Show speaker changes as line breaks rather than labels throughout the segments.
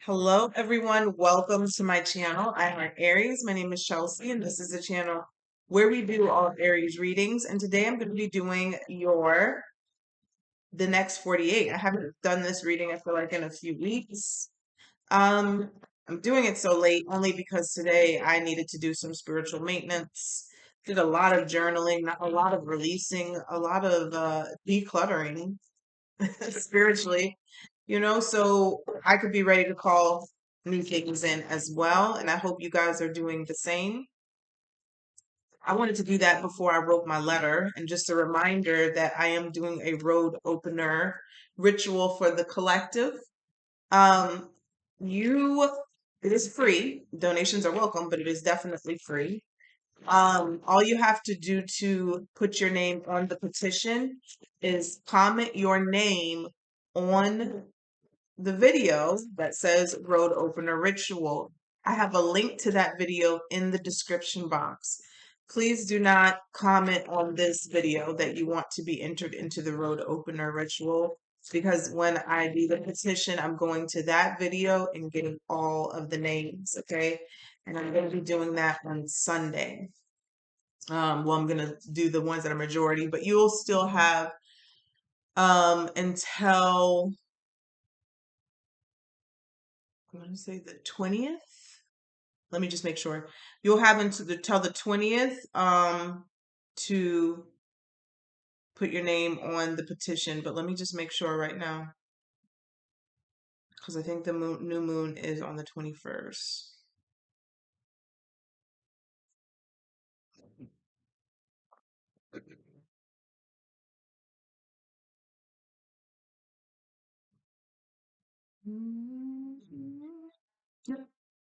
Hello, everyone. Welcome to my channel. I am Aries. My name is Chelsea, and this is the channel where we do all Aries readings. And today I'm going to be doing the next 48. I haven't done this reading, I feel like, in a few weeks. I'm doing it so late only because today I needed to do some spiritual maintenance. Did a lot of journaling, not a lot of releasing, a lot of decluttering spiritually, so I could be ready to call new things in as well. And I hope you guys are doing the same. I wanted to do that before I wrote my letter. And just a reminder that I am doing a road opener ritual for the collective. Um, you, it is free. Donations are welcome, but it is definitely free. All you have to do to put your name on the petition is comment your name on the video that says Road Opener Ritual. I have a link to that video in the description box. Please do not comment on this video that you want to be entered into the Road Opener Ritual, because when I do the petition, I'm going to that video and getting all of the names, okay? And I'm going to be doing that on Sunday. I'm going to do the ones that are majority, but you'll still have until I'm going to say the 20th. Let me just make sure. You'll have until the 20th to put your name on the petition, but let me just make sure right now, because I think the new moon is on the 21st. Yep.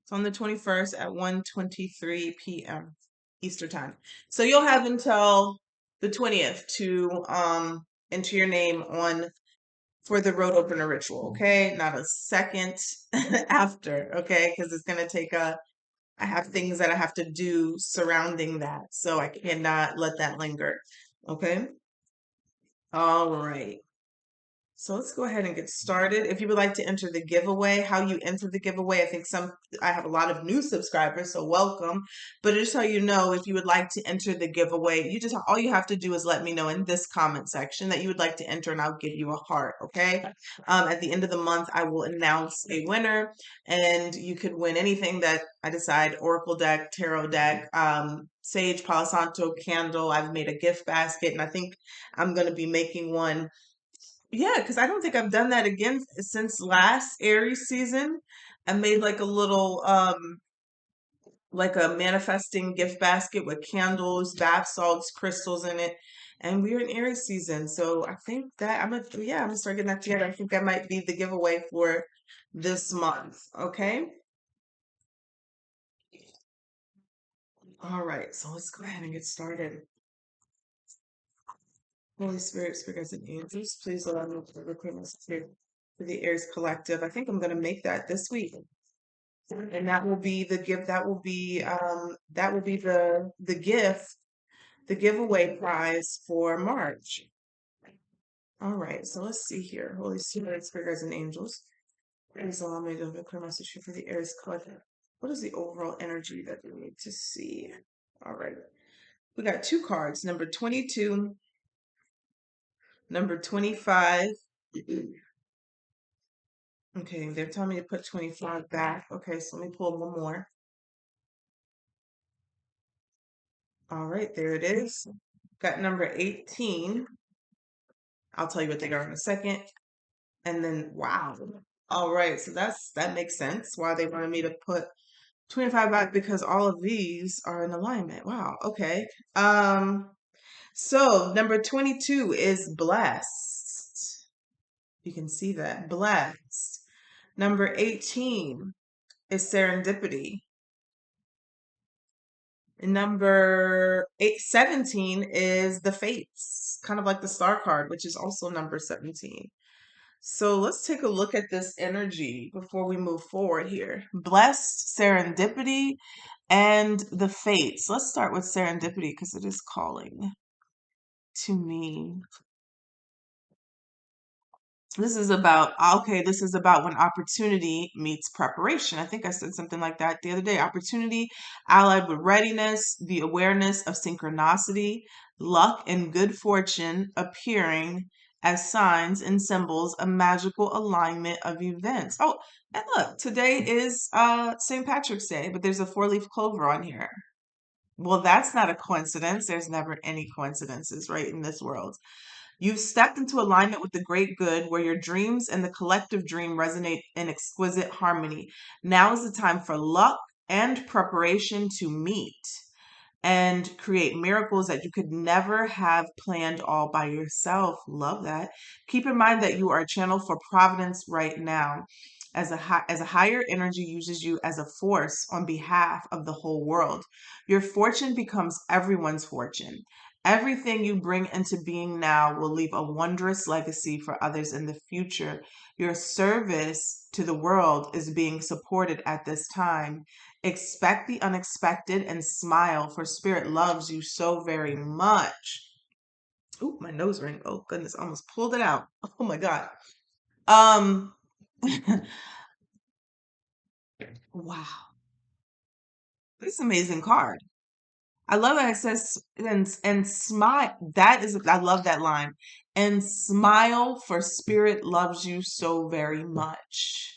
It's on the 21st at 1:23 p.m. Eastern time. So you'll have until the 20th to enter your name on for the road opener ritual, okay? Not a second after, okay? Because it's gonna take I have things that I have to do surrounding that, so I cannot let that linger, okay? All right. So let's go ahead and get started. If you would like to enter the giveaway, how you enter the giveaway, I have a lot of new subscribers, so welcome. But just so you know, if you would like to enter the giveaway, all you have to do is let me know in this comment section that you would like to enter, and I'll give you a heart, okay? At the end of the month, I will announce a winner, and you could win anything that I decide: Oracle deck, Tarot deck, Sage, Palo Santo candle. I've made a gift basket, and I think I'm going to be making one. Yeah, because I don't think I've done that again since last Aries season. I made like a little like a manifesting gift basket with candles, bath salts, crystals in it. And we're in Aries season. So I think that I'm gonna start getting that together. I think that might be the giveaway for this month. Okay. All right, so let's go ahead and get started. Holy Spirit, spirits and angels, please allow me to record myself here for the Aries collective. I think I'm gonna make that this week. And that will be the gift. That will be the gift, the giveaway prize for March. All right, so let's see here. Holy Spirit, spirits and angels, please allow me to clear my situation for the Aries collective. What is the overall energy that we need to see? All right, we got two cards: number 22, number 25. Okay, they're telling me to put 25 back. Okay, so let me pull one more. All right, there it is. Got number 18. I'll tell you what they are in a second. And then, wow. All right, so that makes sense why they wanted me to put 25 back, because all of these are in alignment. Wow, okay. So number 22 is blessed. You can see that, blessed. Number 18 is serendipity. Number 17 is the fates, kind of like the star card, which is also number 17. So let's take a look at this energy before we move forward here. Blessed, serendipity, and the fates. Let's start with serendipity because it is calling to me. This is about, okay, this is about when opportunity meets preparation. I think I said something like that the other day. Opportunity allied with readiness, the awareness of synchronicity, luck, and good fortune appearing as signs and symbols of magical alignment of events. Oh, and look, today is St. Patrick's Day, but there's a four-leaf clover on here. Well, that's not a coincidence. There's never any coincidences, right, in this world. You've stepped into alignment with the great good where your dreams and the collective dream resonate in exquisite harmony. Now is the time for luck and preparation to meet and create miracles that you could never have planned all by yourself. Love that. Keep in mind that you are a channel for providence right now. As a higher energy uses you as a force on behalf of the whole world, your fortune becomes everyone's fortune. Everything you bring into being now will leave a wondrous legacy for others in the future. Your service to the world is being supported at this time. Expect the unexpected and smile, for Spirit loves you so very much. Ooh, my nose ring. Oh goodness, I almost pulled it out. Oh my God. Um, wow, this is an amazing card. I love that it says and smile. That is, I love that line. And smile, for Spirit loves you so very much.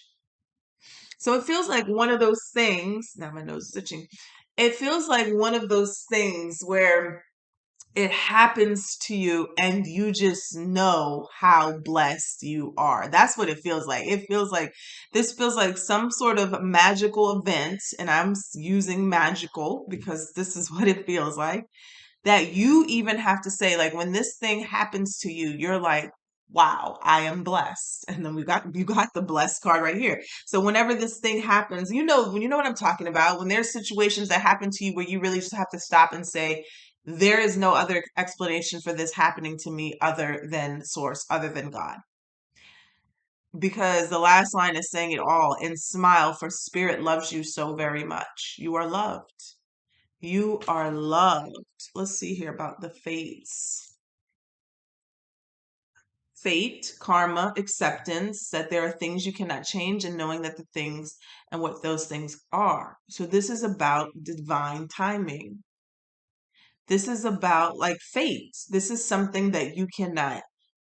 So it feels like one of those things. Now my nose is itching. It feels like one of those things where it happens to you and you just know how blessed you are. That's what it feels like. It feels like this feels like some sort of magical event, and I'm using magical because this is what it feels like, that you even have to say, like, when this thing happens to you, you're like, wow, I am blessed. And then you got the blessed card right here. So whenever this thing happens, you know what I'm talking about. When there's situations that happen to you where you really just have to stop and say, there is no other explanation for this happening to me other than source, other than God. Because the last line is saying it all. And smile, for Spirit loves you so very much. You are loved. You are loved. Let's see here about the fates. Fate, karma, acceptance, that there are things you cannot change, and knowing that the things and what those things are. So this is about divine timing. This is about like fate. This is something that you cannot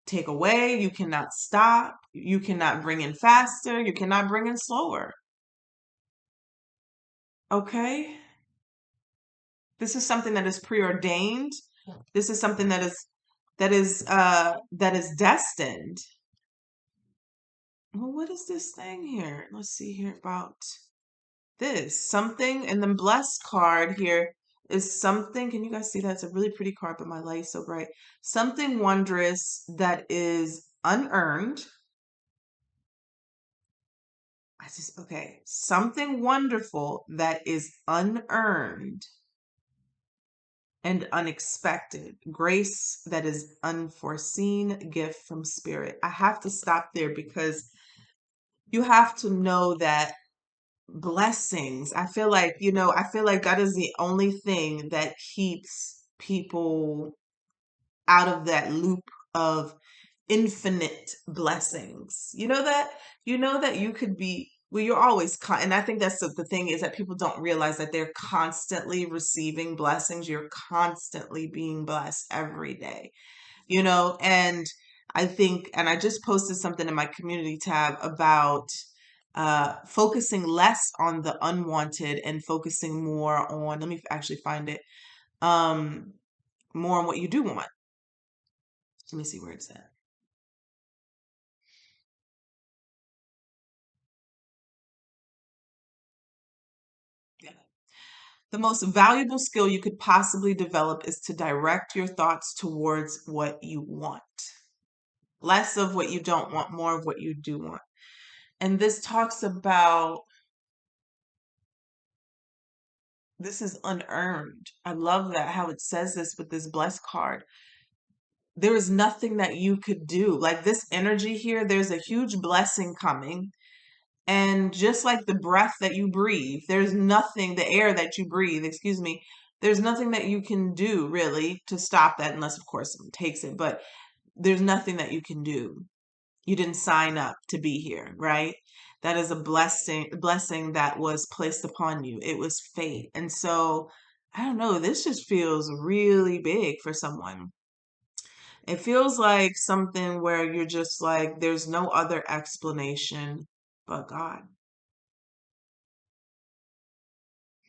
take away, you cannot stop, you cannot bring in faster, you cannot bring in slower. Okay? This is something that is preordained. This is something that is destined. Well, what is this thing here? Let's see here about this. Something, and the blessed card here is something. Can you guys see that? It's a really pretty card, but my light is so bright. Something wondrous that is unearned. Okay. Something wonderful that is unearned and unexpected. Grace that is unforeseen, gift from Spirit. I have to stop there because you have to know that blessings, I feel like, I feel like that is the only thing that keeps people out of that loop of infinite blessings. You know that you could be, well, you're always and I think that's the thing, is that people don't realize that they're constantly receiving blessings. You're constantly being blessed every day, and I think, and I just posted something in my community tab about focusing less on the unwanted and focusing more on, let me actually find it, um, more on what you do want. Let me see where it's at. Yeah. The most valuable skill you could possibly develop is to direct your thoughts towards what you want. Less of what you don't want, more of what you do want. And this talks about, this is unearned. I love that, how it says this with this blessed card. There is nothing that you could do. Like this energy here, there's a huge blessing coming. And just like the breath that you breathe, there's nothing, the air that you breathe, excuse me, there's nothing that you can do really to stop that, unless, of course, someone takes it. But there's nothing that you can do. You didn't sign up to be here, right? That is a blessing that was placed upon you. It was fate. And so, I don't know, this just feels really big for someone. It feels like something where you're just like, there's no other explanation but God.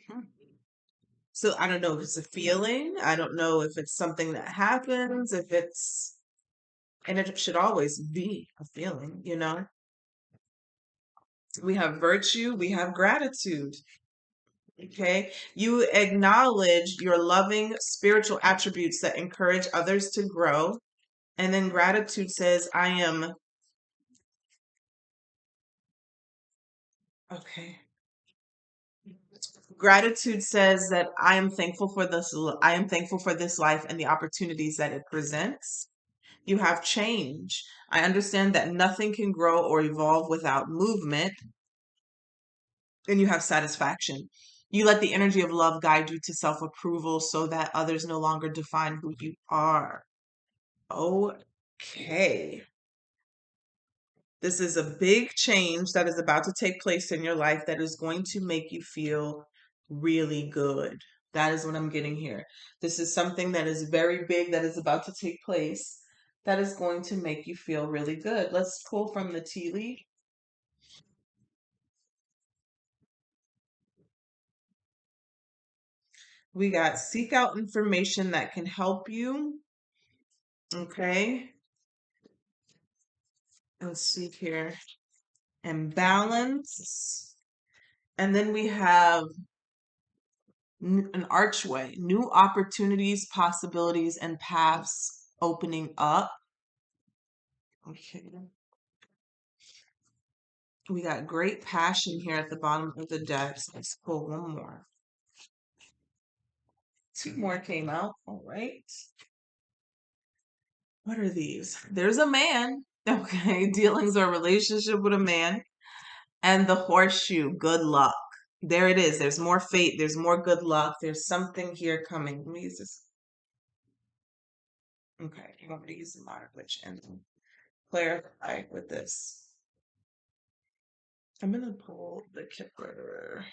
Hmm. So I don't know if it's a feeling. I don't know if it's something that happens, if it's, and it should always be a feeling, you know? We have virtue, we have gratitude. Okay. You acknowledge your loving spiritual attributes that encourage others to grow. And then gratitude says, I am, okay. Gratitude says that I am thankful for this, I am thankful for this life and the opportunities that it presents. You have change. I understand that nothing can grow or evolve without movement. And you have satisfaction. You let the energy of love guide you to self approval so that others no longer define who you are. Okay. This is a big change that is about to take place in your life that is going to make you feel really good. That is what I'm getting here. This is something that is very big that is about to take place that is going to make you feel really good. Let's pull from the tea leaf. We got seek out information that can help you. Okay. Let's see here. And balance. And then we have an archway, new opportunities, possibilities, and paths opening up. Okay. We got great passion here at the bottom of the deck. So let's pull one more. Two more came out. All right. What are these? There's a man. Okay. Dealings or relationship with a man. And the horseshoe. Good luck. There it is. There's more fate. There's more good luck. There's something here coming. Let me use this. Okay. You want me to use the modern glitch and clarify with this. I'm gonna pull the Kipper.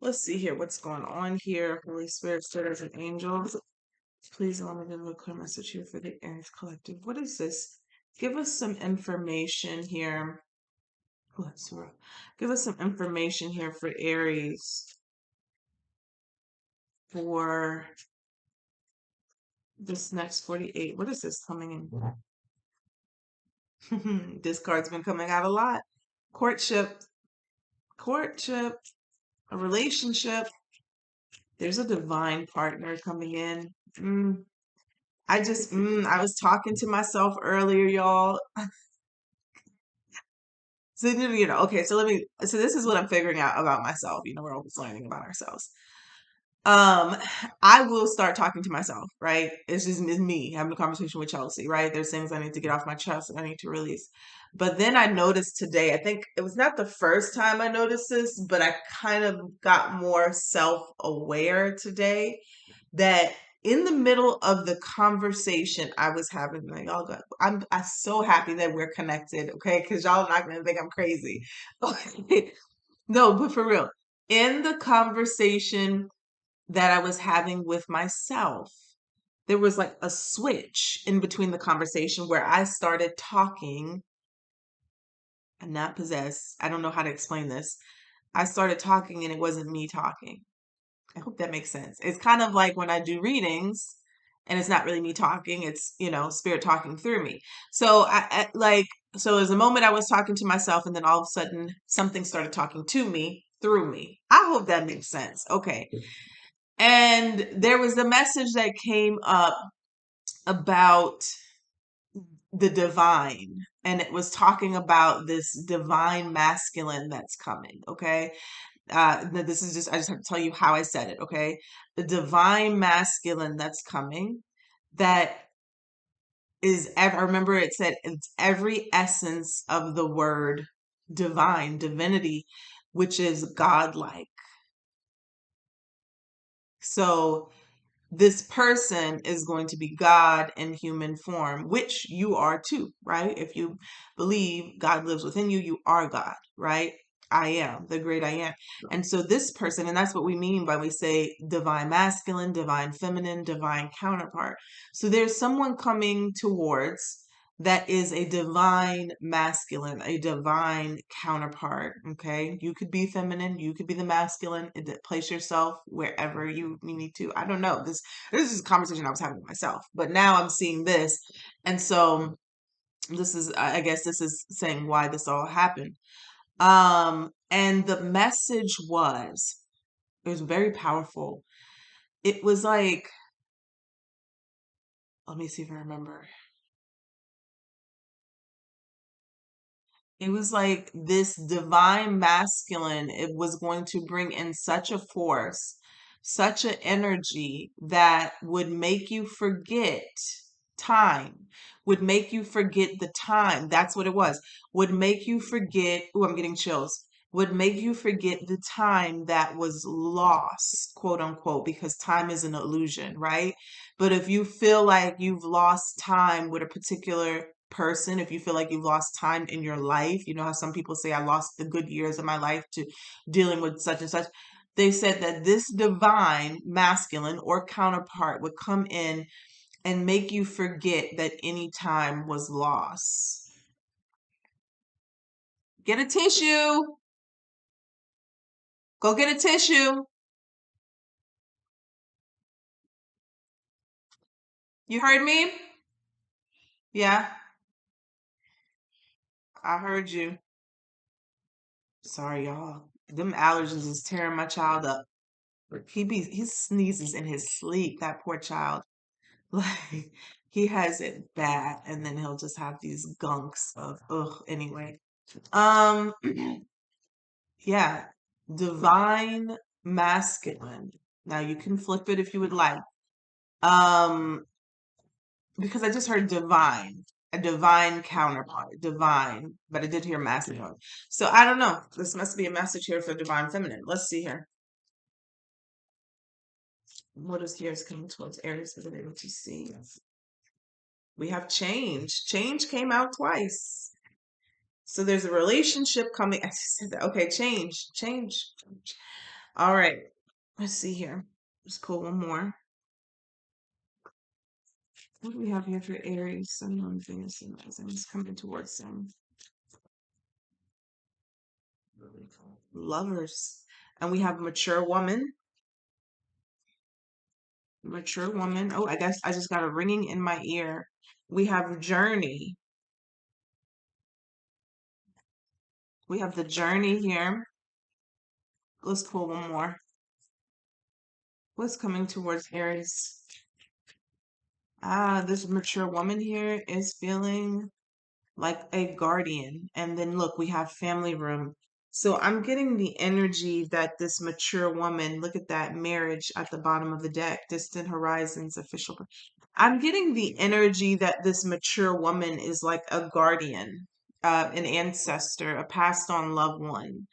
Let's see here what's going on here. Holy Spirit, Spirit and angels. Please allow me to give a clear message here for the Aries Collective. What is this? Give us some information here. Let's give us some information here for Aries for this next 48. What is this coming in? This card's been coming out a lot. Courtship. Courtship. A relationship. There's a divine partner coming in. I was talking to myself earlier, y'all. So, okay, so this is what I'm figuring out about myself. We're always learning about ourselves. I will start talking to myself, right? It's me having a conversation with Chelsea, right? There's things I need to get off my chest and I need to release. But then I noticed today, I think it was not the first time I noticed this, but I kind of got more self-aware today that in the middle of the conversation I was having, like, y'all got, I'm so happy that we're connected, okay? Because y'all are not gonna think I'm crazy. Okay. No, but for real, in the conversation that I was having with myself, there was like a switch in between the conversation where I started talking. I'm not possessed. I don't know how to explain this. I started talking and it wasn't me talking. I hope that makes sense. It's kind of like when I do readings and it's not really me talking, it's, spirit talking through me. So so there's a moment I was talking to myself and then all of a sudden something started talking to me through me. I hope that makes sense. Okay. And there was a message that came up about the divine, and it was talking about this divine masculine that's coming. Okay. This is I just have to tell you how I said it. Okay. The divine masculine that's coming, that is, I remember it said it's every essence of the word divine, divinity, which is godlike. So this person is going to be God in human form, which you are too, right? If you believe God lives within you, you are God, right? I am the great I am. And so this person, and that's what we mean by we say divine masculine, divine feminine, divine counterpart. So there's someone coming towards that is a divine masculine, a divine counterpart. Okay. You could be feminine, you could be the masculine. Place yourself wherever you need to. I don't know. This is a conversation I was having with myself, but now I'm seeing this. And so this is, I guess this is saying why this all happened. And the message was, it was very powerful. It was like, let me see if I remember. It was like this divine masculine, it was going to bring in such a force, such an energy that would make you forget time, would make you forget the time. That's what it was. Would make you forget. Oh, I'm getting chills. Would make you forget the time that was lost, quote unquote, because time is an illusion, right? But if you feel like you've lost time with a particular person, if you feel like you've lost time in your life, you know how some people say, I lost the good years of my life to dealing with such and such. They said that this divine masculine or counterpart would come in and make you forget that any time was lost. Get a tissue. Go get a tissue. You heard me? Yeah, I heard you. Sorry, y'all. Them allergies is tearing my child up. He sneezes in his sleep, that poor child. Like he has it bad, and then he'll just have these gunks of ugh. Anyway, um, yeah, divine masculine. Now you can flip it if you would like. Um, because I just heard divine, a divine counterpart, divine, but I did hear masculine. So I don't know. This must be a message here for divine feminine. Let's see here. What is here is coming towards Aries for the day what you see. We have change. Change came out twice. So there's a relationship coming. I just said that. Okay, change, change. All right. Let's see here. Let's pull one more. What do we have here for Aries? Sun, Moon, Venus, and Rising is coming towards them. Lovers. And we have mature woman. Mature woman. Oh, I guess I just got a ringing in my ear. We have journey. We have the journey here. Let's pull one more. What's coming towards Aries? Ah, this mature woman here is feeling like a guardian. And then look, we have family room. So I'm getting the energy that this mature woman, look at that marriage at the bottom of the deck, distant horizons, official. I'm getting the energy that this mature woman is like a guardian, an ancestor, a passed on loved one.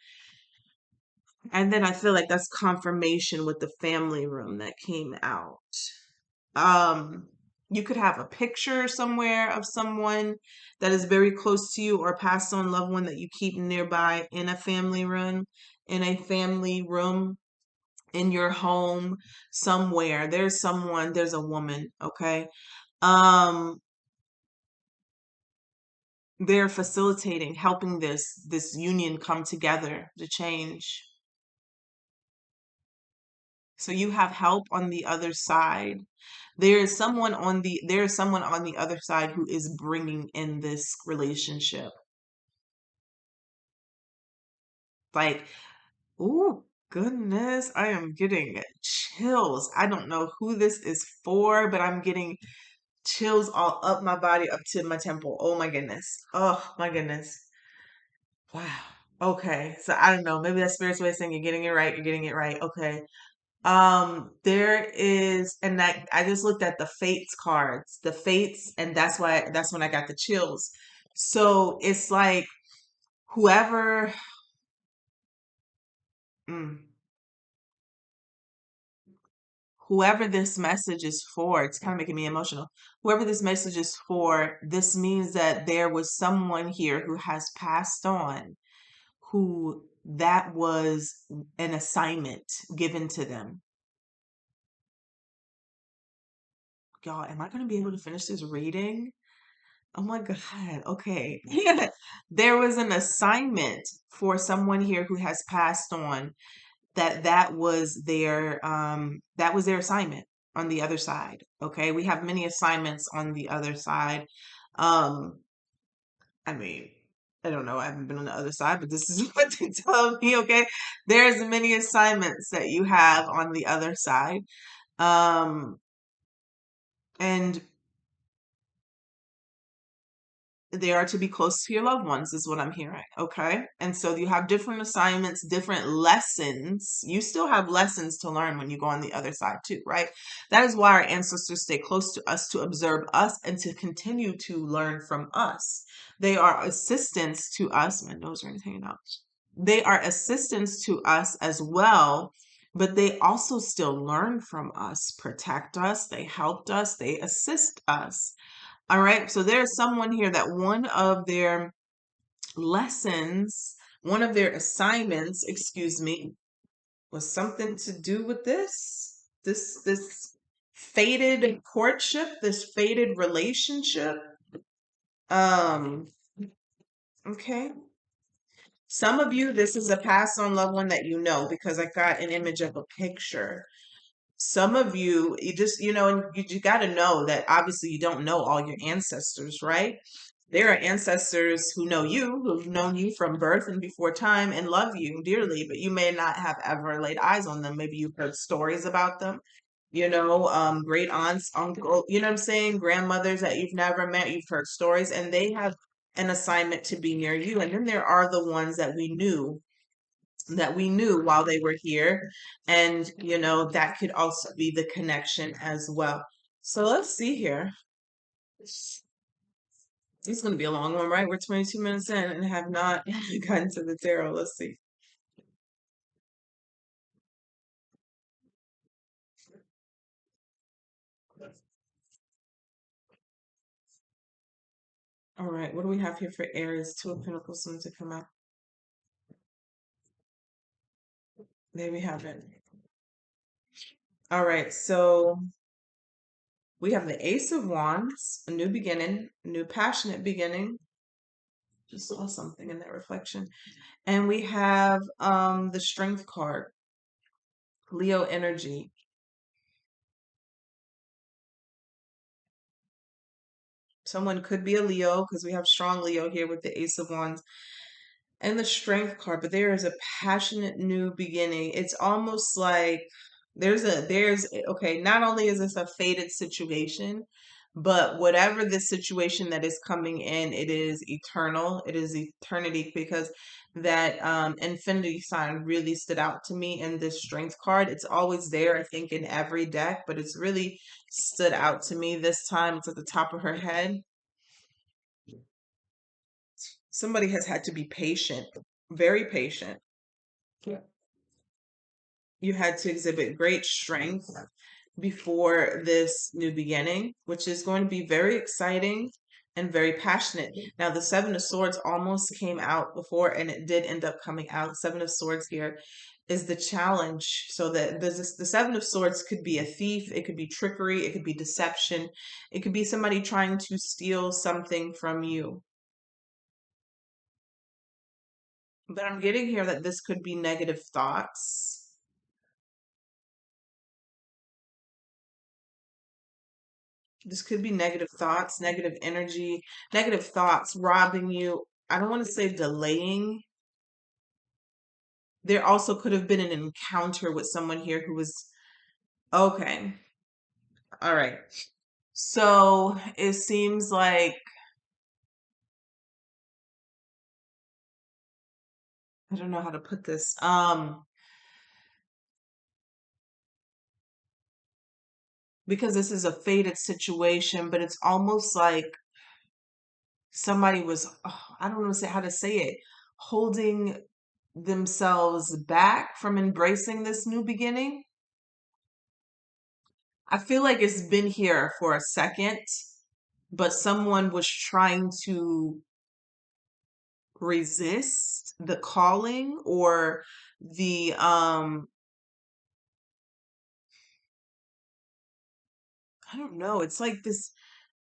And then I feel like that's confirmation with the family room that came out. Um, you could have a picture somewhere of someone that is very close to you or passed on loved one that you keep nearby in a family room, in your home somewhere. There's someone, there's a woman, okay? Um, they're facilitating, helping this union come together to change. So you have help on the other side. There is someone on the other side who is bringing in this relationship. Like, oh goodness, I am getting chills. I don't know who this is for, but I'm getting chills all up my body, up to my temple. Oh my goodness. Oh my goodness. Wow. Okay. So I don't know. Maybe that spirit's way of saying you're getting it right. You're getting it right. Okay. There is, and I just looked at the fates cards, the fates, and that's when I got the chills. So it's like whoever, mm, whoever this message is for, it's kind of making me emotional. Whoever this message is for, this means that there was someone here who has passed on, who that was an assignment given to them. Y'all, am I going to be able to finish this reading? Oh my God. Okay. There was an assignment for someone here who has passed on, that was their assignment on the other side. Okay. We have many assignments on the other side. Um, I mean, I don't know. I haven't been on the other side, but this is what they tell me. Okay. There's many assignments that you have on the other side. And they are to be close to your loved ones, is what I'm hearing. Okay. And so you have different assignments, different lessons. You still have lessons to learn when you go on the other side, too, right? That is why our ancestors stay close to us, to observe us and to continue to learn from us. They are assistants to us. My nose ring is hanging out. They are assistants to us as well, but they also still learn from us, protect us, they helped us, they assist us. All right. So there's someone here that one of their lessons, one of their assignments, excuse me, was something to do with this fated courtship, this fated relationship. Um, okay. Some of you, this is a passed on loved one that you know, because I got an image of a picture. Some of you, you just, and you got to know that obviously you don't know all your ancestors, right? There are ancestors who know you, who've known you from birth and before time and love you dearly, but you may not have ever laid eyes on them. Maybe you've heard stories about them, great aunts, uncle, you know what I'm saying? Grandmothers that you've never met, you've heard stories, and they have an assignment to be near you. And then there are the ones that we knew while they were here. And, that could also be the connection as well. So let's see here. It's going to be a long one, right? We're 22 minutes in and have not gotten to the tarot. Let's see. All right. What do we have here for Aries? Two of Pentacles soon to come out. There we have it. All right. So we have the Ace of Wands, a new beginning, a new passionate beginning. Just saw something in that reflection. And we have the Strength card, Leo energy. Someone could be a Leo because we have strong Leo here with the Ace of Wands and the Strength card, but there is a passionate new beginning. It's almost like okay, not only is this a fated situation, but whatever this situation that is coming in, it is eternal. It is eternity, because that infinity sign really stood out to me in this Strength card. It's always there, I think, in every deck, but it's really stood out to me this time. It's at the top of her head. Somebody has had to be patient, very patient. Yeah. You had to exhibit great strength before this new beginning, which is going to be very exciting and very passionate. Now, the Seven of Swords almost came out before, and it did end up coming out. Seven of Swords here is the challenge. So that the Seven of Swords could be a thief, it could be trickery, it could be deception, it could be somebody trying to steal something from you. But I'm getting here that this could be negative thoughts. This could be negative thoughts, negative energy, negative thoughts robbing you. I don't want to say delaying. There also could have been an encounter with someone here who was okay. All right. So it seems like, I don't know how to put this. Because this is a fated situation, but it's almost like somebody was, I don't know how to say it, holding themselves back from embracing this new beginning. I feel like it's been here for a second, but someone was trying to resist the calling or the I don't know, it's like this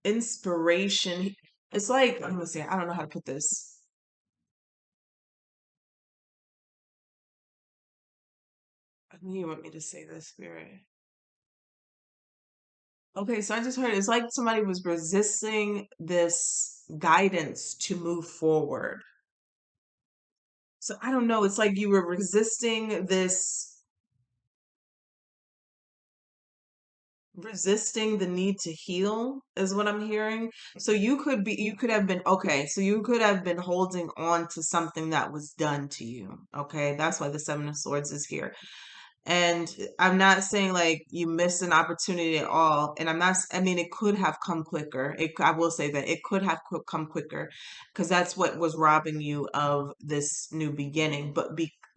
inspiration. It's like, I'm gonna say, I don't know how to put this. I knew you want me to say this, Spirit. Okay, so I just heard it's like somebody was resisting this guidance to move forward. So I don't know, it's like you were resisting this, resisting the need to heal is what I'm hearing. So you could have been, okay, so you could have been holding on to something that was done to you. Okay, that's why the Seven of Swords is here. And I'm not saying like you missed an opportunity at all. And I mean, it could have come quicker. I will say that it could have come quicker because that's what was robbing you of this new beginning.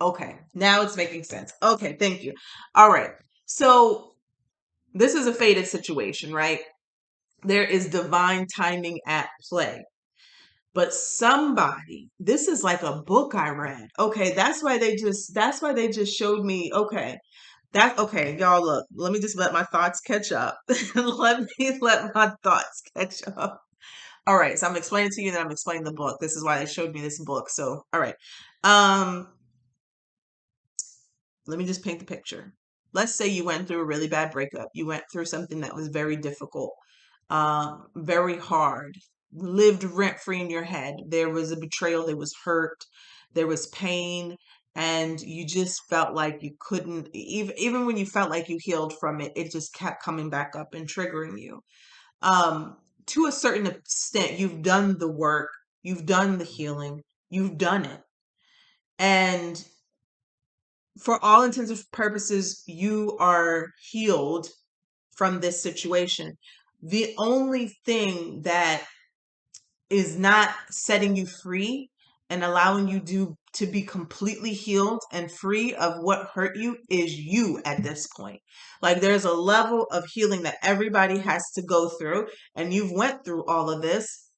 Okay, now it's making sense. Okay, thank you. All right. So this is a fated situation, right? There is divine timing at play. But somebody, this is like a book I read. Okay, that's why they just showed me, okay, okay, y'all look, let me just let my thoughts catch up. Let my thoughts catch up. All right, so I'm explaining to you that I'm explaining the book. This is why they showed me this book. So, all right. Um, let me just paint the picture. Let's say you went through a really bad breakup. You went through something that was very difficult, very hard, lived rent free in your head. There was a betrayal, there was hurt, there was pain, and you just felt like you couldn't, even when you felt like you healed from it, it just kept coming back up and triggering you. Um, to a certain extent, you've done the work, you've done the healing, you've done it. And for all intents and purposes, you are healed from this situation. The only thing that is not setting you free and allowing you to be completely healed and free of what hurt you is you at this point. Like there's a level of healing that everybody has to go through, and you've went through all of this.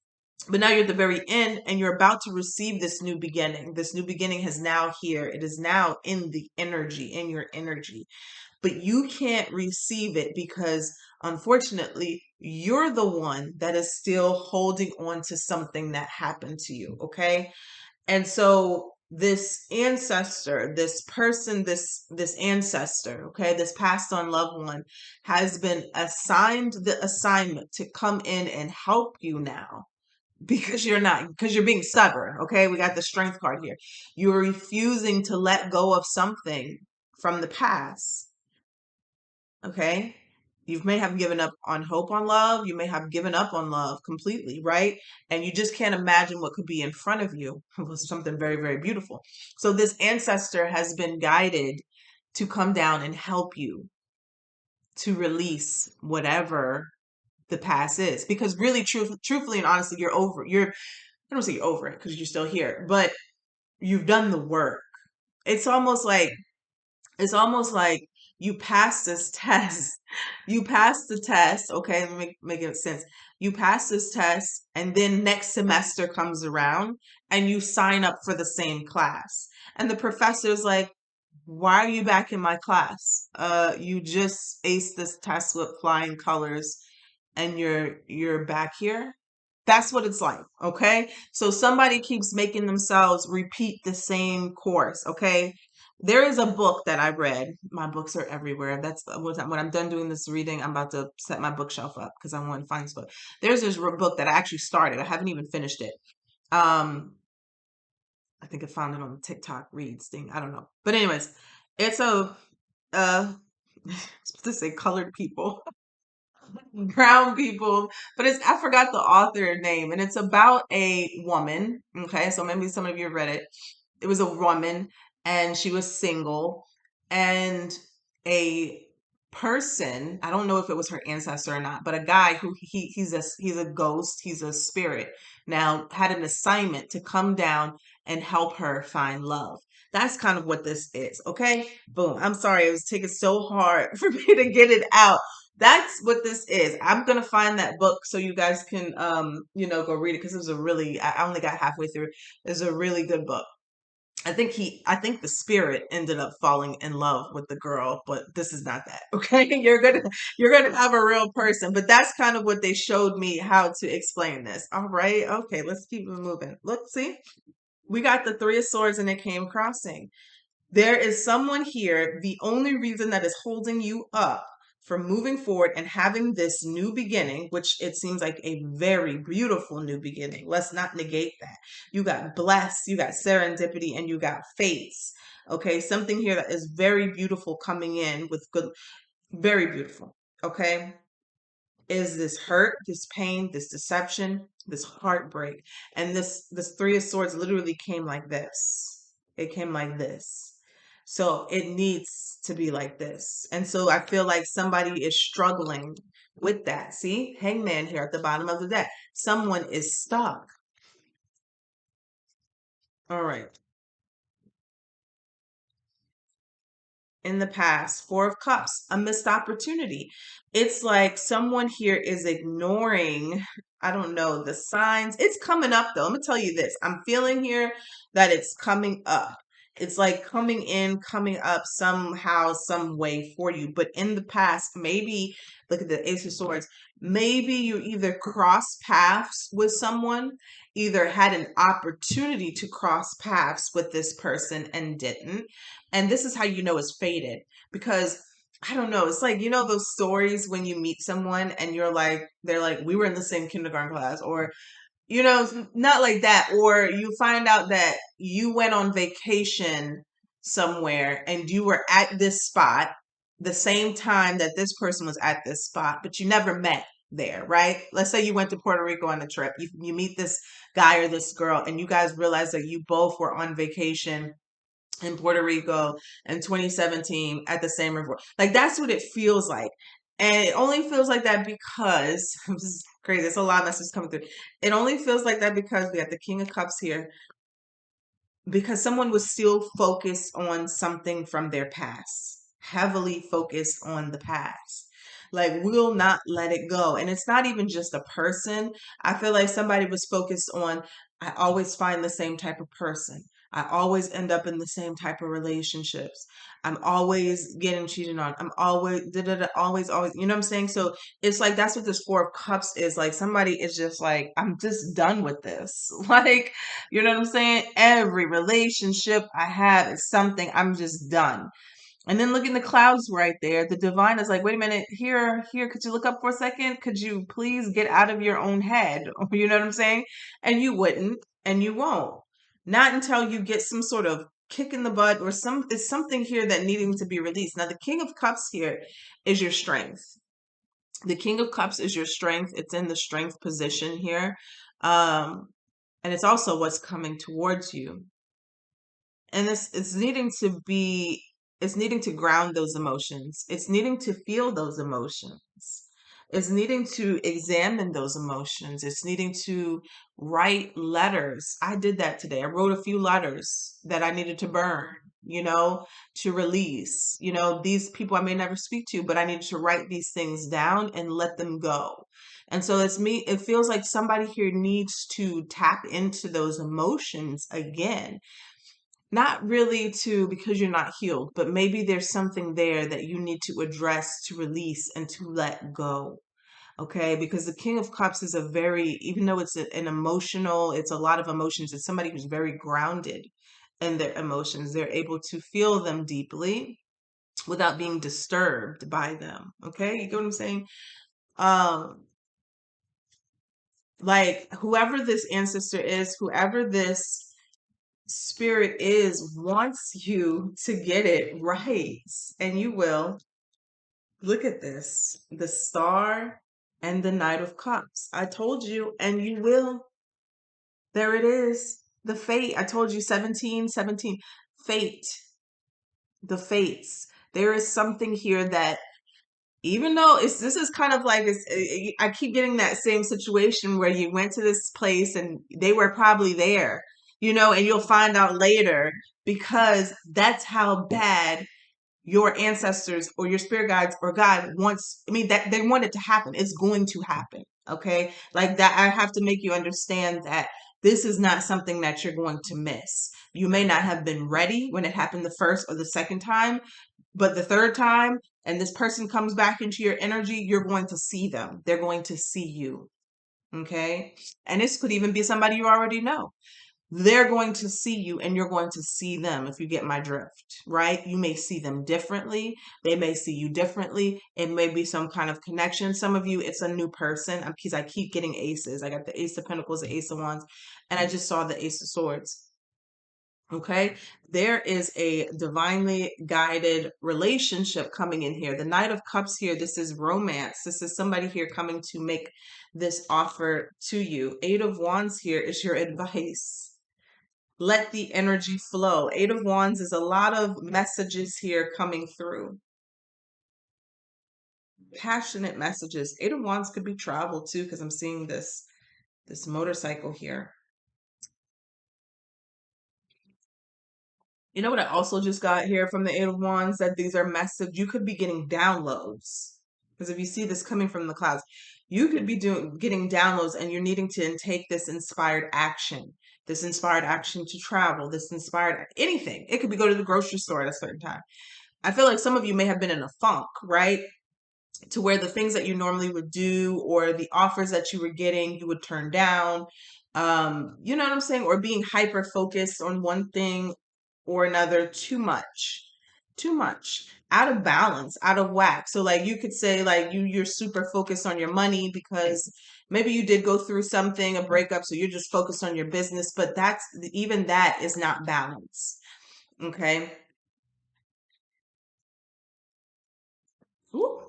But now you're at the very end and you're about to receive this new beginning. This new beginning is now here. It is now in the energy, in your energy, but you can't receive it because unfortunately you're the one that is still holding on to something that happened to you. Okay. And so this ancestor, this person, this ancestor, okay, this passed on loved one has been assigned the assignment to come in and help you now because you're being stubborn. Okay, we got the strength card here. You're refusing to let go of something from the past. Okay. You may have given up on hope on love. You may have given up on love completely, right? And you just can't imagine what could be in front of you. It was something very, very beautiful. So this ancestor has been guided to come down and help you to release whatever the past is. Because really, truthfully and honestly, I don't say you're over it because you're still here, but you've done the work. It's almost like it's almost like you pass this test. You pass the test. Okay, let me make it sense. You pass this test, and then next semester comes around, and you sign up for the same class. And the professor's like, "Why are you back in my class? You just aced this test with flying colors, and you're back here." That's what it's like, okay? So somebody keeps making themselves repeat the same course, okay? There is a book that I read. My books are everywhere. That's when I'm done doing this reading, I'm about to set my bookshelf up because I want to find this book. There's this book that I actually started. I haven't even finished it. Um, I think I found it on the TikTok reads thing. I don't know. But anyways, it's a to say colored people. Brown people, but it's I forgot the author name, and it's about a woman. Okay, so maybe some of you have read it. It was a woman, and she was single, and a person, I don't know if it was her ancestor or not, but a guy who he's a ghost, he's a spirit, now had an assignment to come down and help her find love. That's kind of what this is. Okay, boom. I'm sorry, it was taking so hard for me to get it out, That's what this is. I'm gonna find that book so you guys can go read it, because it was a really, I only got halfway through. It's a really good book. I think the spirit ended up falling in love with the girl, but this is not that. Okay. You're gonna have a real person, but that's kind of what they showed me how to explain this. All right. Okay, let's keep it moving. Look, see, we got the Three of Swords and it came crossing. There is someone here. The only reason that is holding you up from moving forward and having this new beginning, which it seems like a very beautiful new beginning. Let's not negate that. You got blessed, you got serendipity, and you got fates. Okay, something here that is very beautiful coming in with good, very beautiful. Okay, is this hurt, this pain, this deception, this heartbreak. And this Three of Swords literally came like this. It came like this. So it needs to be like this. And so I feel like somebody is struggling with that. See, Hangman here at the bottom of the deck. Someone is stuck. All right. In the past. Four of Cups, a missed opportunity. It's like someone here is ignoring, I don't know, the signs. It's coming up though. I'm going to tell you this. I'm feeling here that it's coming up. It's like coming in, coming up somehow, some way for you. But in the past, maybe, look at the Ace of Swords, maybe you either cross paths with someone, either had an opportunity to cross paths with this person and didn't. And this is how you know it's faded, because I don't know, it's like, those stories when you meet someone and you're like, they're like, we were in the same kindergarten class, or not like that. Or you find out that you went on vacation somewhere and you were at this spot the same time that this person was at this spot, but you never met there, right? Let's say you went to Puerto Rico on a trip. You meet this guy or this girl, and you guys realize that you both were on vacation in Puerto Rico in 2017 at the same resort. Like, that's what it feels like. And it only feels like that because this is crazy. There's a lot of messages coming through. It only feels like that because we got the King of Cups here, because someone was still focused on something from their past, heavily focused on the past. Like, will not let it go. And it's not even just a person. I feel like somebody was focused on, I always find the same type of person. I always end up in the same type of relationships. I'm always getting cheated on. I'm always, da, da, da, always, always, you know what I'm saying? So it's like, that's what this Four of Cups is. Like, somebody is just like, I'm just done with this. Like, you know what I'm saying? Every relationship I have is something, I'm just done. And then look in the clouds right there. The divine is like, wait a minute, here, could you look up for a second? Could you please get out of your own head? You know what I'm saying? And you wouldn't, and you won't. Not until you get some sort of kick in the butt, or it's something here that needing to be released. Now, the King of Cups here is your strength. The King of Cups is your strength. It's in the strength position here. And it's also what's coming towards you. And this it's needing to be, it's needing to ground those emotions. It's needing to feel those emotions. It's needing to examine those emotions. It's needing to write letters. I did that today. I wrote a few letters that I needed to burn, to release. These people I may never speak to, but I needed to write these things down and let them go. And so it feels like somebody here needs to tap into those emotions again. Not really because you're not healed, but maybe there's something there that you need to address, to release, and to let go. Okay, because the King of Cups is even though it's an emotional, it's a lot of emotions, it's somebody who's very grounded in their emotions. They're able to feel them deeply without being disturbed by them. Okay, you get what I'm saying? Um, like, whoever this ancestor is, whoever this spirit is, wants you to get it right, and you will. Look at this, the Star and the Knight of Cups. I told you, and you will. There it is, the fate. I told you, 17, 17. Fate, the fates. There is something here that, even though this is kind of like, I keep getting that same situation where you went to this place and they were probably there, and you'll find out later, because that's how bad your ancestors or your spirit guides or God wants, I mean, that they want it to happen. It's going to happen. Okay. Like that, I have to make you understand that this is not something that you're going to miss. You may not have been ready when it happened the first or the second time, but the third time, and this person comes back into your energy, you're going to see them. They're going to see you. Okay. And this could even be somebody you already know. They're going to see you and you're going to see them, if you get my drift, right? You may see them differently. They may see you differently. It may be some kind of connection. Some of you, it's a new person, because I keep getting aces. I got the Ace of Pentacles, the Ace of Wands, and I just saw the Ace of Swords. Okay, there is a divinely guided relationship coming in here. The Knight of Cups here, this is romance. This is somebody here coming to make this offer to you. Eight of Wands here is your advice. Let the energy flow. Eight of Wands is a lot of messages here coming through. Passionate messages. Eight of Wands could be travel too, because I'm seeing this motorcycle here. You know what I also just got here from the Eight of Wands? That these are message. You could be getting downloads. Because if you see this coming from the clouds, you could be getting downloads, and you're needing to take this inspired action. This inspired action to travel. This inspired anything. It could be go to the grocery store at a certain time. I feel like some of you may have been in a funk, right? To where the things that you normally would do, or the offers that you were getting, you would turn down. You know what I'm saying? Or being hyper focused on one thing or another too much, out of balance, out of whack. So like you could say like you're super focused on your money because maybe you did go through something, a breakup, so you're just focused on your business, but even that is not balance. Okay. Ooh.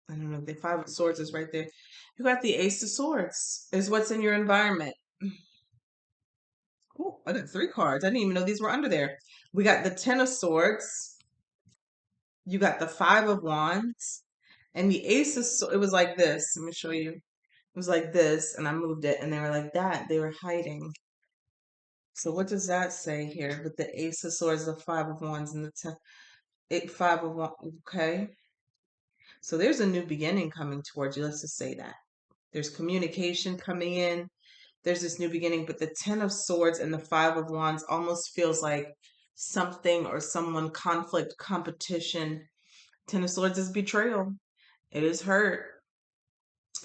I don't know. The Five of Swords is right there. You got the Ace of Swords is what's in your environment. Oh, I got three cards. I didn't even know these were under there. We got the Ten of Swords. You got the Five of Wands. And the Ace of Swords, it was like this. Let me show you. It was like this, and I moved it, and they were like that. They were hiding. So what does that say here with the Ace of Swords, the Five of Wands, and the Five of Wands? Okay. So there's a new beginning coming towards you. Let's just say that. There's communication coming in. There's this new beginning, but the Ten of Swords and the Five of Wands almost feels like something or someone, conflict, competition. Ten of Swords is betrayal. It is hurt.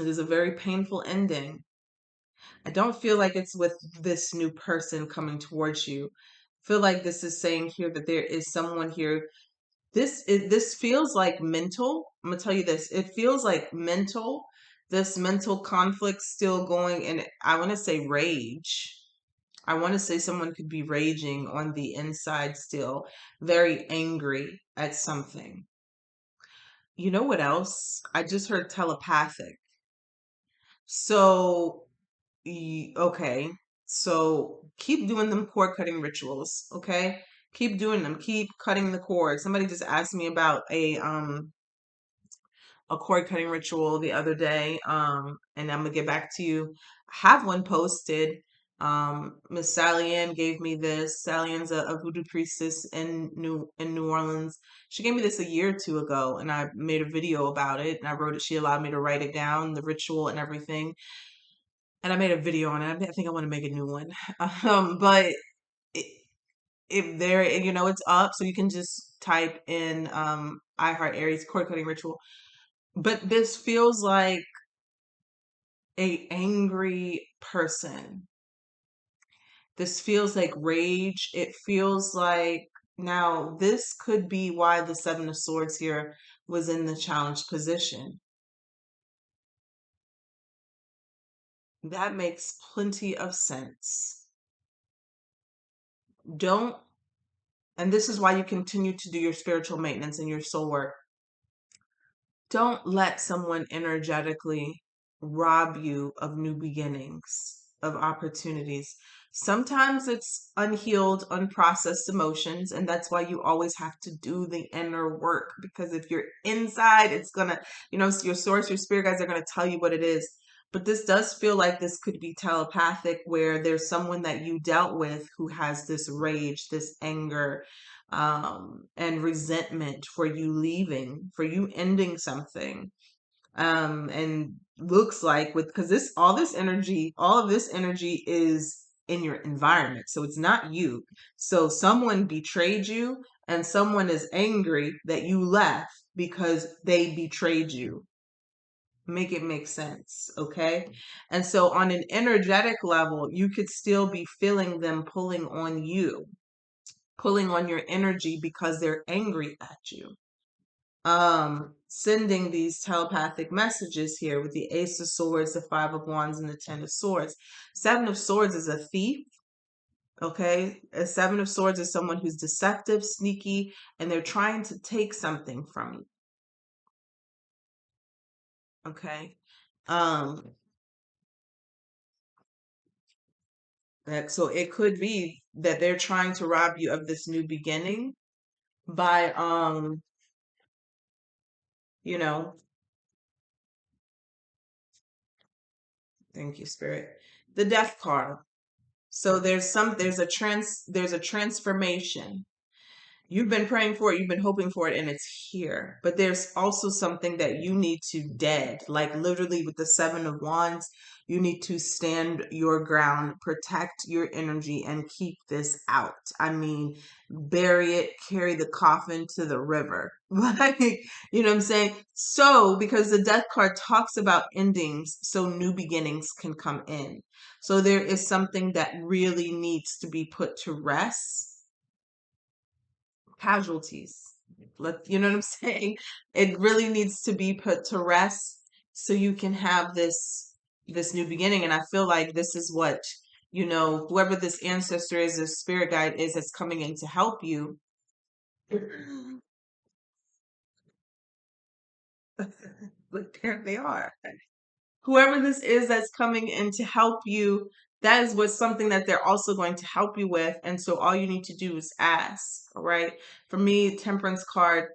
It is a very painful ending. I don't feel like it's with this new person coming towards you. I feel like this is saying here that there is someone here. This feels like mental. I'm gonna tell you this. It feels like mental. This mental conflict still going, and I want to say rage. I want to say someone could be raging on the inside still, very angry at something. You know what else? I just heard telepathic. So, okay. So keep doing them cord cutting rituals, okay? Keep doing them. Keep cutting the cord. Somebody just asked me about a cord cutting ritual the other day, and I'm gonna get back to you. I have one posted. Miss Sally Ann gave me this. Sally Ann's a voodoo priestess in New Orleans. She gave me this a year or two ago, and I made a video about it. And I wrote it. She allowed me to write it down, the ritual and everything. And I made a video on it. I think I want to make a new one. But it, if there, it's up, so you can just type in I Heart Aries cord cutting ritual. But this feels like a angry person. This feels like rage. It feels like, now this could be why the Seven of Swords here was in the challenged position. That makes plenty of sense. Don't, and this is why you continue to do your spiritual maintenance and your soul work. Don't let someone energetically rob you of new beginnings, of opportunities. Sometimes it's unhealed, unprocessed emotions, and that's why you always have to do the inner work. Because if you're inside, it's gonna, your source, your spirit guides are gonna tell you what it is. But this does feel like this could be telepathic, where there's someone that you dealt with who has this rage, this anger, and resentment for you leaving, for you ending something. And looks like, with, because this, all of this energy is in your environment. So it's not you. So someone betrayed you, and someone is angry that you left because they betrayed you. Make it make sense, okay? And so on an energetic level, you could still be feeling them pulling on you, pulling on your energy because they're angry at you. Sending these telepathic messages here with the Ace of Swords, the Five of Wands, and the Ten of Swords. Seven of Swords is a thief, okay? A Seven of Swords is someone who's deceptive, sneaky, and they're trying to take something from you, okay? Um, so it could be that they're trying to rob you of this new beginning by, you know, thank you, Spirit. The Death card. So there's a transformation. You've been praying for it, you've been hoping for it, and it's here. But there's also something that you need to dead. Like literally with the Seven of Wands, you need to stand your ground, protect your energy, and keep this out. I mean, bury it, carry the coffin to the river. Like, you know what I'm saying? So, because the Death card talks about endings, so new beginnings can come in. So there is something that really needs to be put to rest. Casualties. You know what I'm saying? It really needs to be put to rest so you can have this new beginning. And I feel like this is what, whoever this ancestor is, this spirit guide is, that's coming in to help you. Look, there they are. Whoever this is that's coming in to help you, that is what's something that they're also going to help you with. And so all you need to do is ask. All right. For me, Temperance card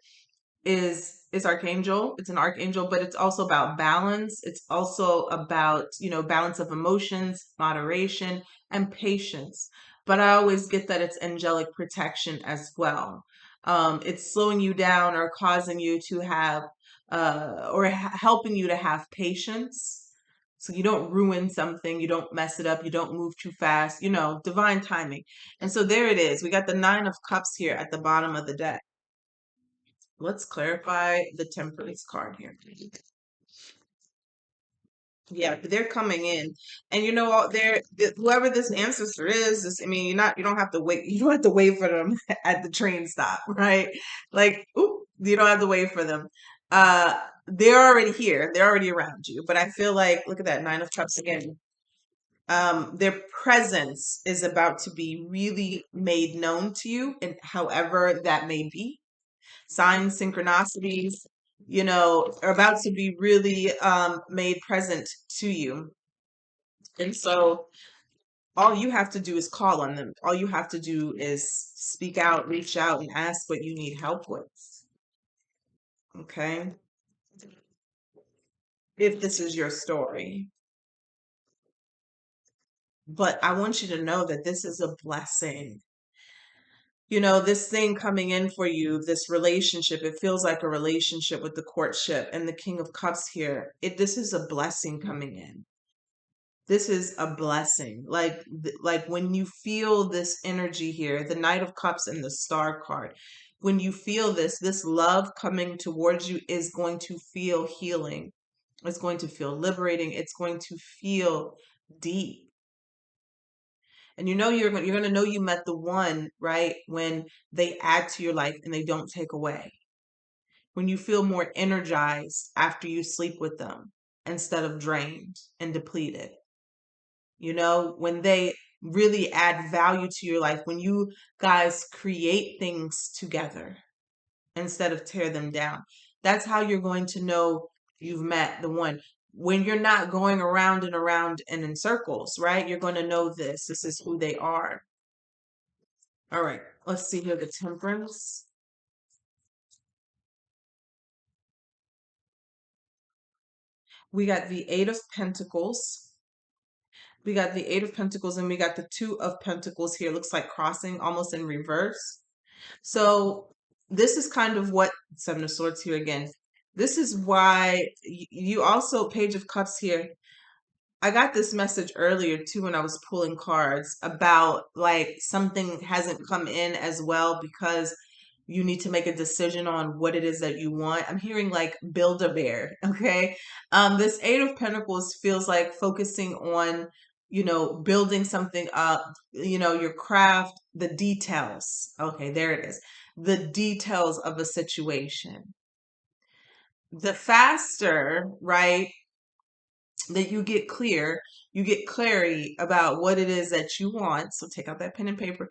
is archangel. It's an archangel, but it's also about balance. It's also about, balance of emotions, moderation, and patience. But I always get that it's angelic protection as well. It's slowing you down or causing you to have helping you to have patience, so you don't ruin something, you don't mess it up, you don't move too fast, divine timing. And so there it is. We got the Nine of Cups here at the bottom of the deck. Let's clarify the Temperance card here. Yeah, they're coming in, and you know what? Whoever this ancestor is. I mean, you don't have to wait. You don't have to wait for them at the train stop, right? Like, oop, you don't have to wait for them. They're already here. They're already around you. But I feel like, look at that Nine of Cups again. Their presence is about to be really made known to you, and however that may be. Signs, synchronicities, are about to be really made present to you. And so all you have to do is call on them. All you have to do is speak out, reach out, and ask what you need help with. Okay? If this is your story. But I want you to know that this is a blessing. This thing coming in for you, this relationship, it feels like a relationship with the courtship and the King of Cups here. This is a blessing coming in. This is a blessing. Like when you feel this energy here, the Knight of Cups and the Star card, when you feel this love coming towards you is going to feel healing. It's going to feel liberating. It's going to feel deep. And you're going to know you met the one, right? When they add to your life and they don't take away. When you feel more energized after you sleep with them instead of drained and depleted. When they really add value to your life, when you guys create things together instead of tear them down. That's how you're going to know you've met the one. When you're not going around and around and in circles, right? You're going to know this. This is who they are. All right, let's see here, the Temperance. We got the Eight of Pentacles. We got the Eight of Pentacles, and we got the Two of Pentacles here. Looks like crossing almost in reverse. So this is kind of what Seven of Swords here again. This is why you also Page of Cups here. I got this message earlier too when I was pulling cards about like something hasn't come in as well because you need to make a decision on what it is that you want. I'm hearing like build a bear, okay? This Eight of Pentacles feels like focusing on, building something up, your craft, the details. Okay, there it is. The details of a situation. The faster, right, that you get clarity about what it is that you want. So take out that pen and paper,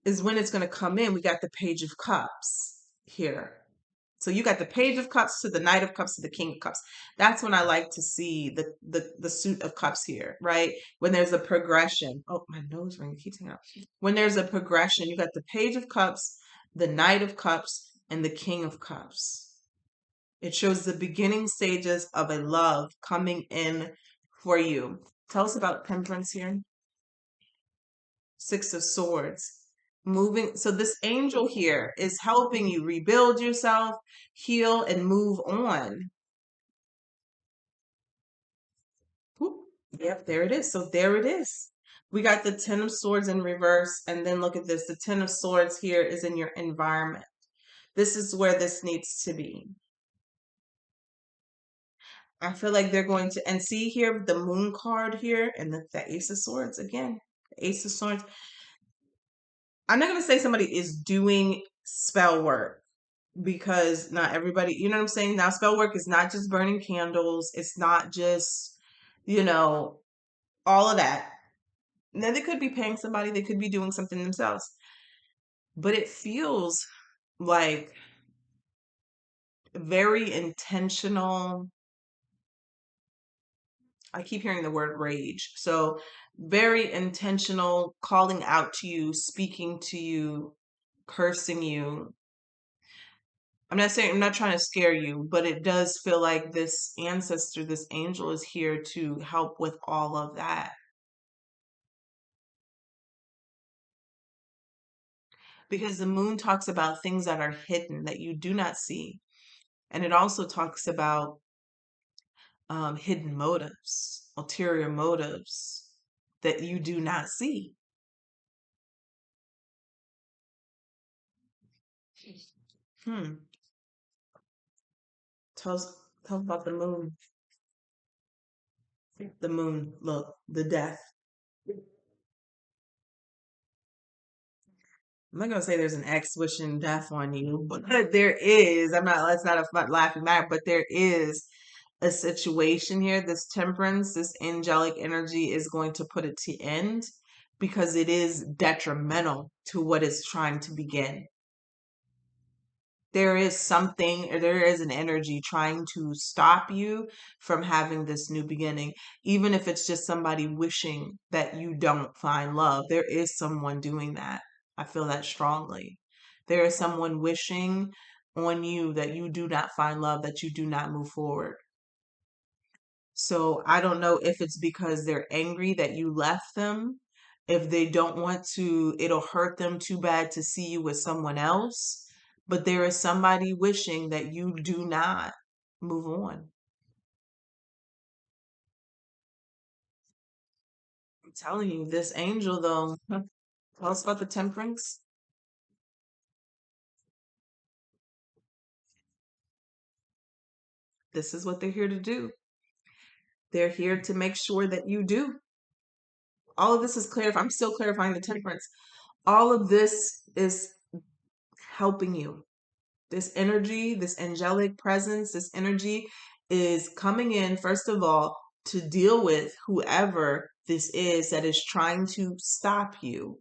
is when it's going to come in. We got the Page of Cups here. So you got the Page of Cups to the Knight of Cups to the King of Cups. That's when I like to see the Suit of Cups here, right? When there's a progression. Oh, my nose ring keeps hanging out. When there's a progression, you got the Page of Cups, the Knight of Cups, and the King of Cups. It shows the beginning stages of a love coming in for you. Tell us about Temperance here. Six of Swords. Moving. So this angel here is helping you rebuild yourself, heal, and move on. Whoop. Yep, there it is. So there it is. We got the Ten of Swords in reverse. And then look at this. The Ten of Swords here is in your environment. This is where this needs to be. I feel like they're going to, and see here the Moon card here and the Ace of Swords again. The Ace of Swords. I'm not going to say somebody is doing spell work because not everybody, you know what I'm saying? Now, spell work is not just burning candles. It's not just, all of that. Now, they could be paying somebody. They could be doing something themselves. But it feels like very intentional. I keep hearing the word rage. So very intentional, calling out to you, speaking to you, cursing you. I'm not trying to scare you, but it does feel like this ancestor, this angel is here to help with all of that. Because the moon talks about things that are hidden that you do not see. And it also talks about hidden motives, ulterior motives that you do not see. Hmm. Tell us, tell us about the moon. The moon, look, the death. I'm not gonna say there's an ex wishing death on you, but there is. I'm not. That's not a laughing matter, but there is a situation here. This temperance, this angelic energy is going to put it to end because it is detrimental to what is trying to begin. There is something, or there is an energy trying to stop you from having this new beginning, even if it's just somebody wishing that you don't find love. There is someone doing that. I feel that strongly. There is someone wishing on you that you do not find love, that you do not move forward. So I don't know if it's because they're angry that you left them. If they don't want to, it'll hurt them too bad to see you with someone else. But there is somebody wishing that you do not move on. I'm telling you, this angel though, tell us about the temperance. This is what they're here to do. They're here to make sure that you do. All of this is clear. I'm still clarifying the temperance. All of this is helping you. This energy, this angelic presence, this energy is coming in, first of all, to deal with whoever this is that is trying to stop you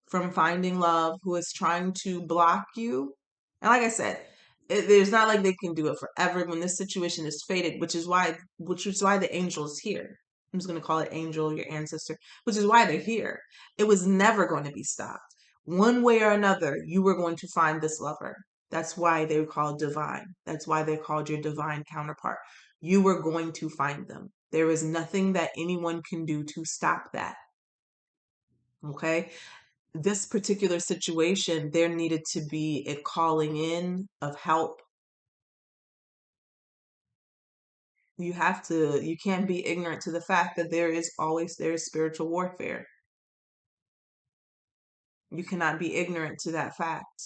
from finding love, who is trying to block you. And like I said, there's not like they can do it forever when this situation is fated, which is why the angel is here. I'm just going to call it angel, your ancestor, which is why they're here. It was never going to be stopped. One way or another, you were going to find this lover. That's why they were called divine. That's why they're called your divine counterpart. you are going to find them. There is nothing that anyone can do to stop that. Okay? This particular situation, there needed to be a calling in of help. You can't be ignorant to the fact that there is spiritual warfare. You cannot be ignorant to that fact.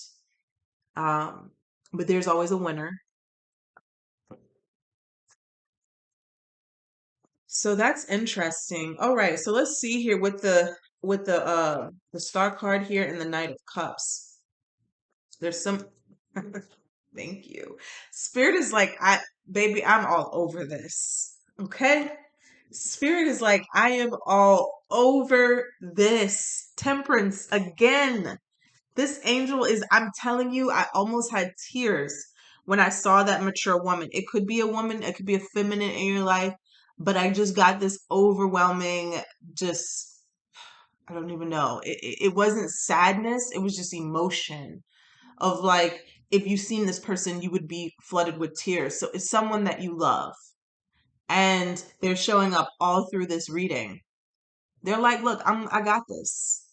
But there's always a winner. So that's interesting. All right, so let's see here with the star card here and the Knight of Cups. There's some thank you. Spirit is like, baby, I'm all over this. Okay? Spirit is like, I am all over this. Temperance again. This angel is, I'm telling you, I almost had tears when I saw that mature woman. It could be a woman, it could be a feminine in your life, but I just got this overwhelming, just, I don't even know. It wasn't sadness, it was just emotion of like, if you've seen this person, you would be flooded with tears. So it's someone that you love. And they're showing up all through this reading. They're like, look, I got this.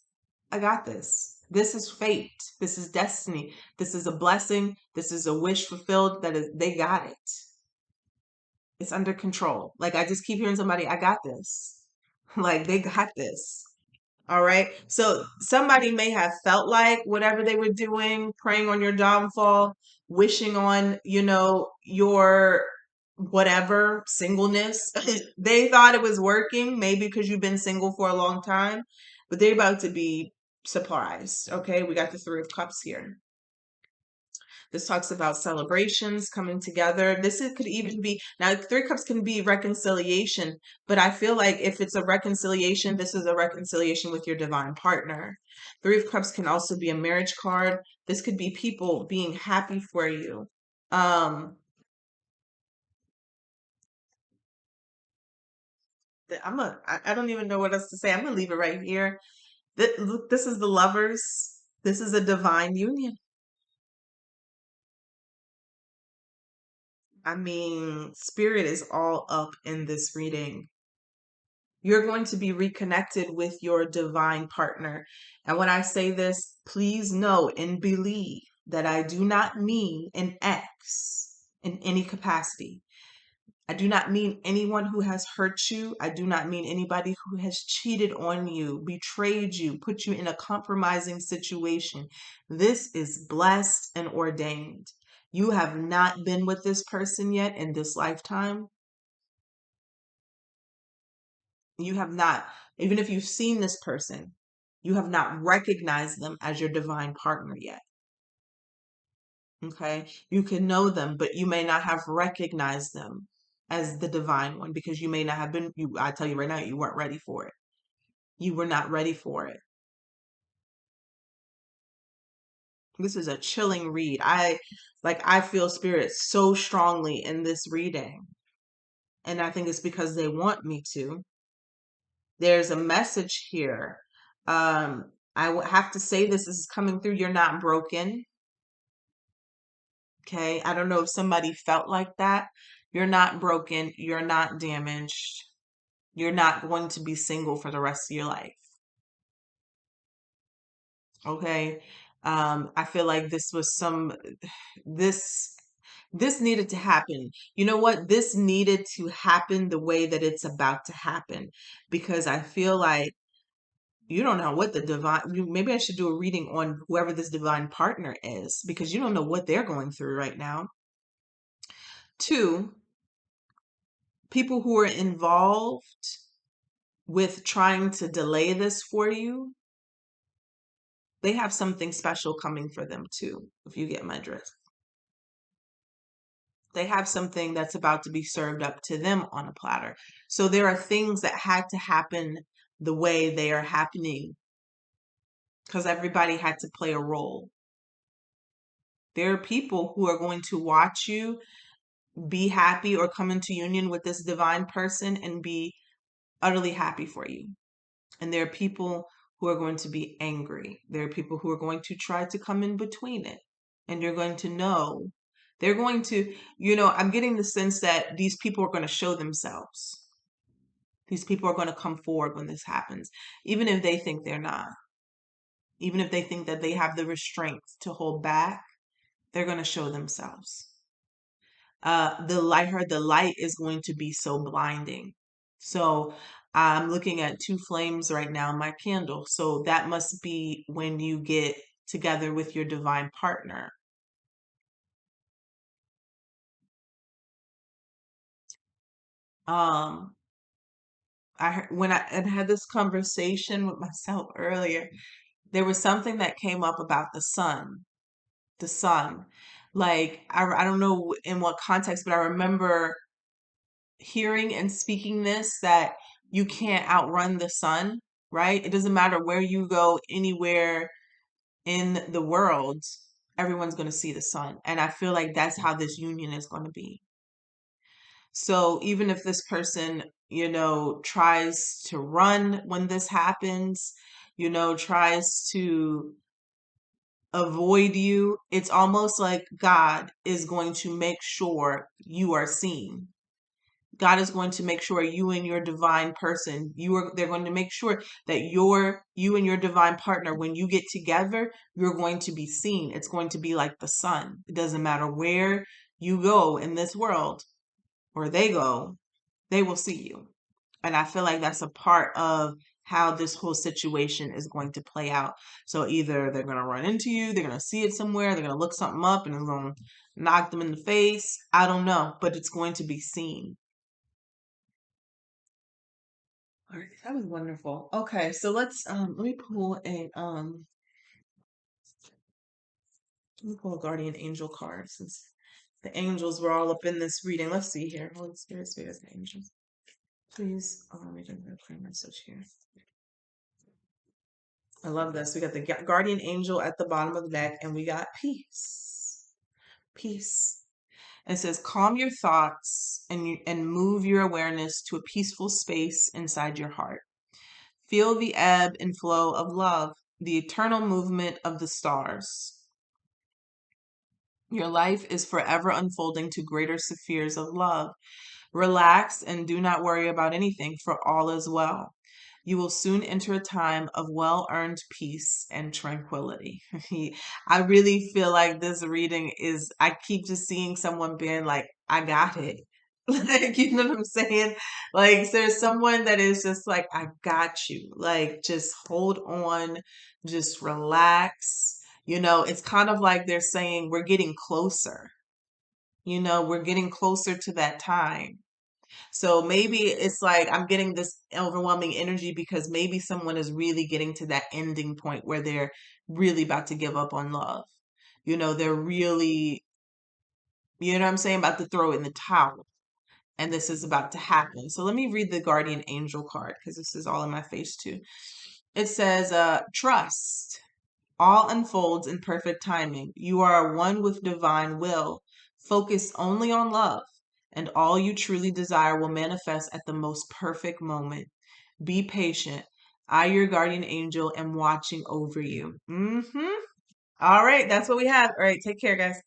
I got this. This is fate. This is destiny. This is a blessing. This is a wish fulfilled. They got it. It's under control. Like I just keep hearing somebody, I got this. Like they got this. All right. So somebody may have felt like whatever they were doing, praying on your downfall, wishing on, your whatever singleness. They thought it was working, maybe because you've been single for a long time, but they're about to be surprised. Okay. We got the Three of Cups here. This talks about celebrations coming together. Could even be, now Three Cups can be reconciliation, but I feel like if it's a reconciliation, this is a reconciliation with your divine partner. Three of Cups can also be a marriage card. This could be people being happy for you. I don't even know what else to say. I'm gonna leave it right here. Look, this is the Lovers. This is a divine union. I mean, spirit is all up in this reading. You're going to be reconnected with your divine partner. And when I say this, please know and believe that I do not mean an ex in any capacity. I do not mean anyone who has hurt you. I do not mean anybody who has cheated on you, betrayed you, put you in a compromising situation. This is blessed and ordained. You have not been with this person yet in this lifetime. You have not, even if you've seen this person, you have not recognized them as your divine partner yet. Okay. You can know them, but you may not have recognized them as the divine one because you may not have been, I tell you right now, you weren't ready for it. You were not ready for it. This is a chilling read. I feel spirit so strongly in this reading. And I think it's because they want me to. There's a message here. I would have to say this is coming through. You're not broken. Okay. I don't know if somebody felt like that. You're not broken. You're not damaged. You're not going to be single for the rest of your life. Okay. I feel like this this needed to happen. You know what? This needed to happen the way that it's about to happen because I feel like you don't know what the maybe I should do a reading on whoever this divine partner is because you don't know what they're going through right now. Two, people who are involved with trying to delay this for you, they have something special coming for them too, if you get my drift. They have something that's about to be served up to them on a platter. So there are things that had to happen the way they are happening because everybody had to play a role. There are people who are going to watch you be happy or come into union with this divine person and be utterly happy for you. And there are people who are going to be angry. There are people who are going to try to come in between it. And you're going to know They're going to, you know, I'm getting the sense that these people are going to show themselves. These people are going to come forward when this happens, even if they think they're not. Even if they think that they have the restraint to hold back, they're going to show themselves. The light is going to be so blinding. So I'm looking at two flames right now in my candle. So that must be when you get together with your divine partner. Um, when I had this conversation with myself earlier, there was something that came up about the sun. The sun. Like I don't know in what context, but I remember hearing and speaking this that you can't outrun the sun, right? It doesn't matter where you go, anywhere in the world, everyone's going to see the sun. And I feel like that's how this union is going to be. So even if this person, you know, tries to run when this happens, you know, tries to avoid you, it's almost like God is going to make sure you are seen. God is going to make sure you and your divine person, they're going to make sure that you and your divine partner, when you get together, you're going to be seen. It's going to be like the sun. It doesn't matter where you go in this world or they go, they will see you. And I feel like that's a part of how this whole situation is going to play out. So either they're going to run into you, they're going to see it somewhere, they're going to look something up and it's going to knock them in the face. I don't know, but it's going to be seen. All right, that was wonderful. Okay, so let me pull a guardian angel card since the angels were all up in this reading. Let's see here. Holy Spirit, Spirit, angels. Please, we can clear message here. I love this. We got the guardian angel at the bottom of the deck, and we got peace. Peace. And it says, calm your thoughts and move your awareness to a peaceful space inside your heart. Feel the ebb and flow of love, the eternal movement of the stars. Your life is forever unfolding to greater spheres of love. Relax and do not worry about anything, for all is well. You will soon enter a time of well-earned peace and tranquility. I really feel like this reading I keep just seeing someone being like, I got it. Like, you know what I'm saying? Like, there's someone that is just like, I got you. Like, just hold on, just relax. You know, it's kind of like they're saying, we're getting closer. You know, we're getting closer to that time. So maybe it's like I'm getting this overwhelming energy because maybe someone is really getting to that ending point where they're really about to give up on love. You know, they're really, you know what I'm saying, about to throw in the towel. And this is about to happen. So let me read the guardian angel card because this is all in my face too. It says, trust. All unfolds in perfect timing. You are one with divine will. Focus only on love, and all you truly desire will manifest at the most perfect moment. Be patient. I, your guardian angel, am watching over you. All right, that's what we have. All right, take care, guys.